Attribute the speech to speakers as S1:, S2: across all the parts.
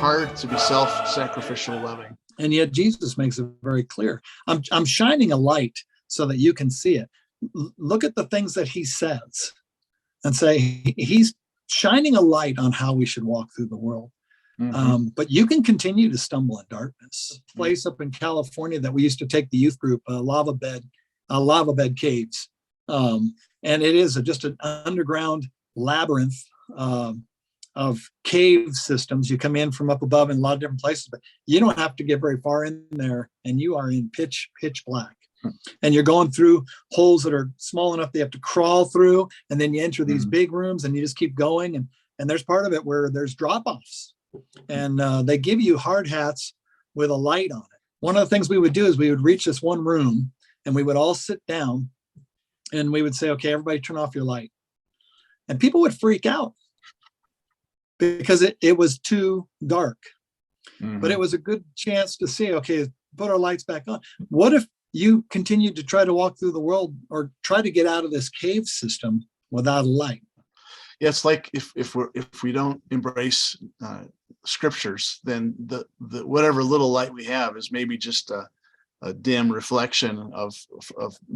S1: hard to be self-sacrificial loving.
S2: And yet Jesus makes it very clear. I'm shining a light so that you can see it. Look at the things that he says and say he's shining a light on how we should walk through the world. But you can continue to stumble in darkness. A place up in California that we used to take the youth group, lava bed caves. And it is just an underground labyrinth of cave systems. You come in from up above in a lot of different places, but you don't have to get very far in there, and you are in pitch black. And you're going through holes that are small enough they have to crawl through, and then you enter these big rooms, and you just keep going. And there's part of it where there's drop-offs, and they give you hard hats with a light on it. One of the things we would do is we would reach this one room, and we would all sit down, and we would say, okay, everybody turn off your light. And people would freak out because it was too dark. But it was a good chance to see, okay, put our lights back on. What if you continue to try to walk through the world or try to get out of this cave system without a light?
S1: Yeah, it's like if we don't embrace scriptures, then the whatever little light we have is maybe just a dim reflection of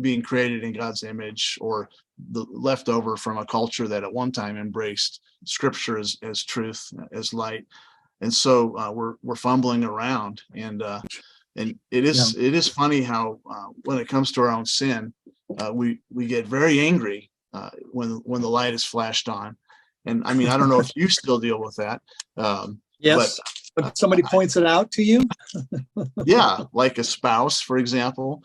S1: being created in God's image, or the leftover from a culture that at one time embraced scripture as truth, as light. And so we're fumbling around, and it is funny how when it comes to our own sin, we get very angry when the light is flashed on. And I mean, I don't know if you still deal with that.
S2: Yes. But somebody points it out to you.
S1: Yeah, like a spouse, for example,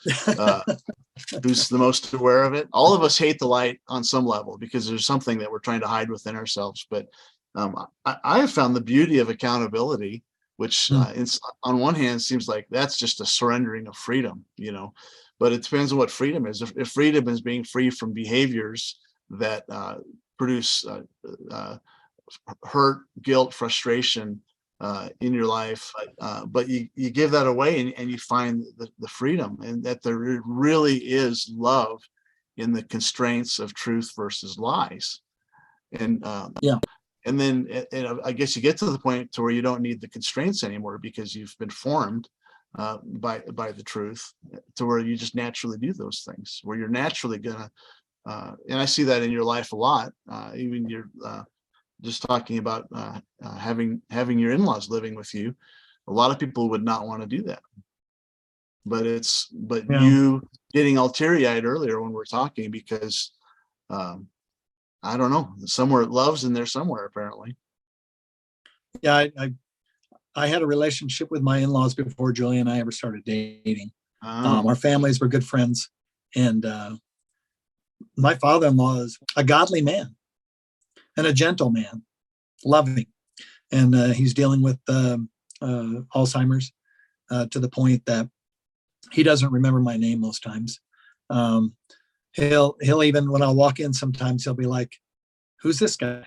S1: who's the most aware of it. All of us hate the light on some level because there's something that we're trying to hide within ourselves. But I have found the beauty of accountability, which on one hand seems like that's just a surrendering of freedom, but it depends on what freedom is. If freedom is being free from behaviors that produce hurt, guilt, frustration in your life, but you give that away and you find the freedom, and that there really is love in the constraints of truth versus lies. And and then I guess you get to the point to where you don't need the constraints anymore because you've been formed by the truth, to where you just naturally do those things, where you're naturally gonna and I see that in your life a lot. Even you're just talking about having your in-laws living with you. A lot of people would not want to do that, but you getting all teary-eyed earlier when we're talking because I don't know, somewhere love's in there somewhere, apparently.
S2: Yeah, I had a relationship with my in-laws before Julie and I ever started dating. Our families were good friends, and my father-in-law is a godly man and a gentle man, loving, and he's dealing with Alzheimer's to the point that he doesn't remember my name most times. He'll even, when I walk in, sometimes he'll be like, "Who's this guy?"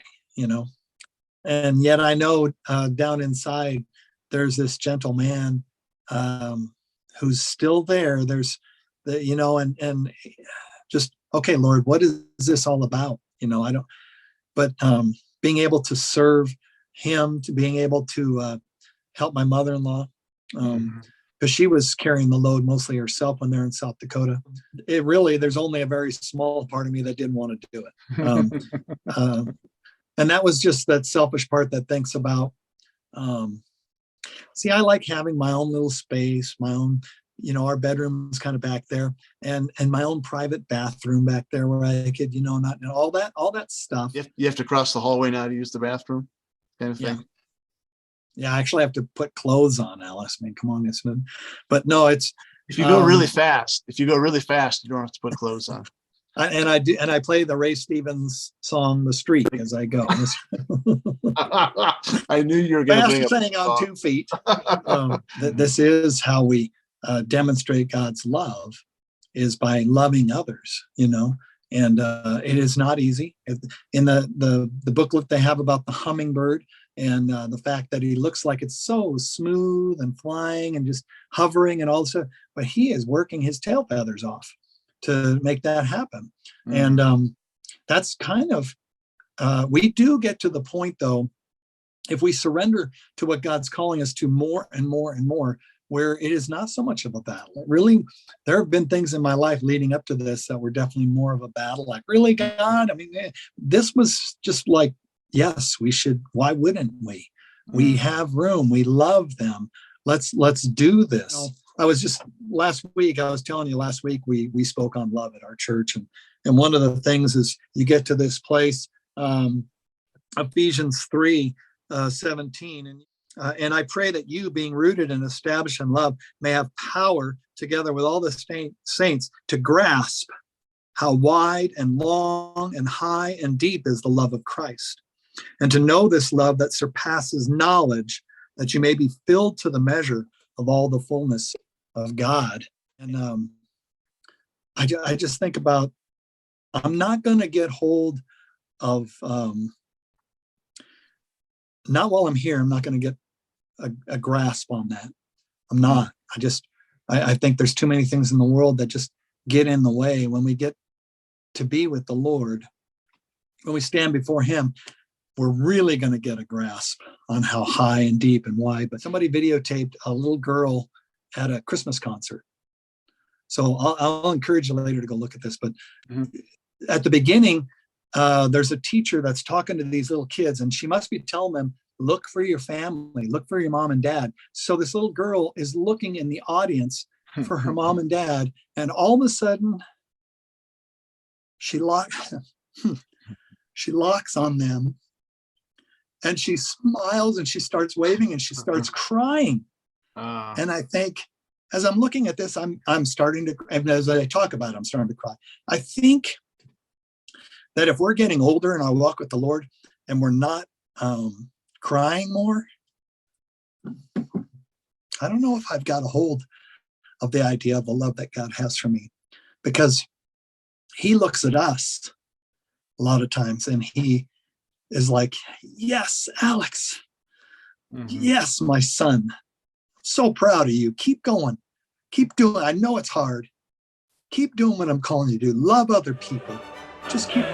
S2: And yet I know down inside there's this gentle man who's still there. There's and just, okay, Lord, what is this all about? But being able to serve him, to being able to help my mother-in-law, because she was carrying the load mostly herself when they're in South Dakota. There's only a very small part of me that didn't want to do it. And that was just that selfish part that thinks about, I like having my own little space, my own, our bedroom's kind of back there, and my own private bathroom back there where I could, not all that stuff.
S1: You have to cross the hallway now to use the bathroom, kind of thing.
S2: Yeah, I actually have to put clothes on, Alice. I mean, come on, but no, it's
S1: if you go really fast, you don't have to put clothes on.
S2: I play the Ray Stevens song "The Street" as I go.
S1: I knew you were going to bring up
S2: saying on 2 feet. This is how we demonstrate God's love, is by loving others, and it is not easy. In the booklet they have about the hummingbird and the fact that he looks like it's so smooth and flying and just hovering and all this stuff, but he is working his tail feathers off to make that happen. And that's kind of we do get to the point, though, if we surrender to what God's calling us to more and more and more, where it is not so much of a battle. Really, there have been things in my life leading up to this that were definitely more of a battle. Like, really, God? I mean, this was just like, yes, we should. Why wouldn't we? We have room. We love them. Let's do this. I was just last week. I was telling you last week we spoke on love at our church, and one of the things is you get to this place, Ephesians 3:17, and I pray that you, being rooted and established in love, may have power together with all the saints to grasp how wide and long and high and deep is the love of Christ, and to know this love that surpasses knowledge, that you may be filled to the measure of all the fullness of God. And I just think about, I'm not going to get hold of, not while I'm here, I'm not going to get a grasp on that. I'm not. I think there's too many things in the world that just get in the way. When we get to be with the Lord, when we stand before him, we're really going to get a grasp on how high and deep and wide. But somebody videotaped a little girl at a Christmas concert. So I'll encourage you later to go look at this. But at the beginning, there's a teacher that's talking to these little kids, and she must be telling them, look for your family, look for your mom and dad. So this little girl is looking in the audience for her mom and dad, and all of a sudden she locks on them, and she smiles and she starts waving and she starts crying. And I think, as I'm looking at this, I'm starting to, and as I talk about it, I'm starting to cry. I think that if we're getting older in our walk with the Lord and we're not crying more, I don't know if I've got a hold of the idea of the love that God has for me, because he looks at us a lot of times and he is like, yes, Alex, yes, my son, so proud of you. Keep going. Keep doing. I know it's hard. Keep doing what I'm calling you to do. Love other people. Just keep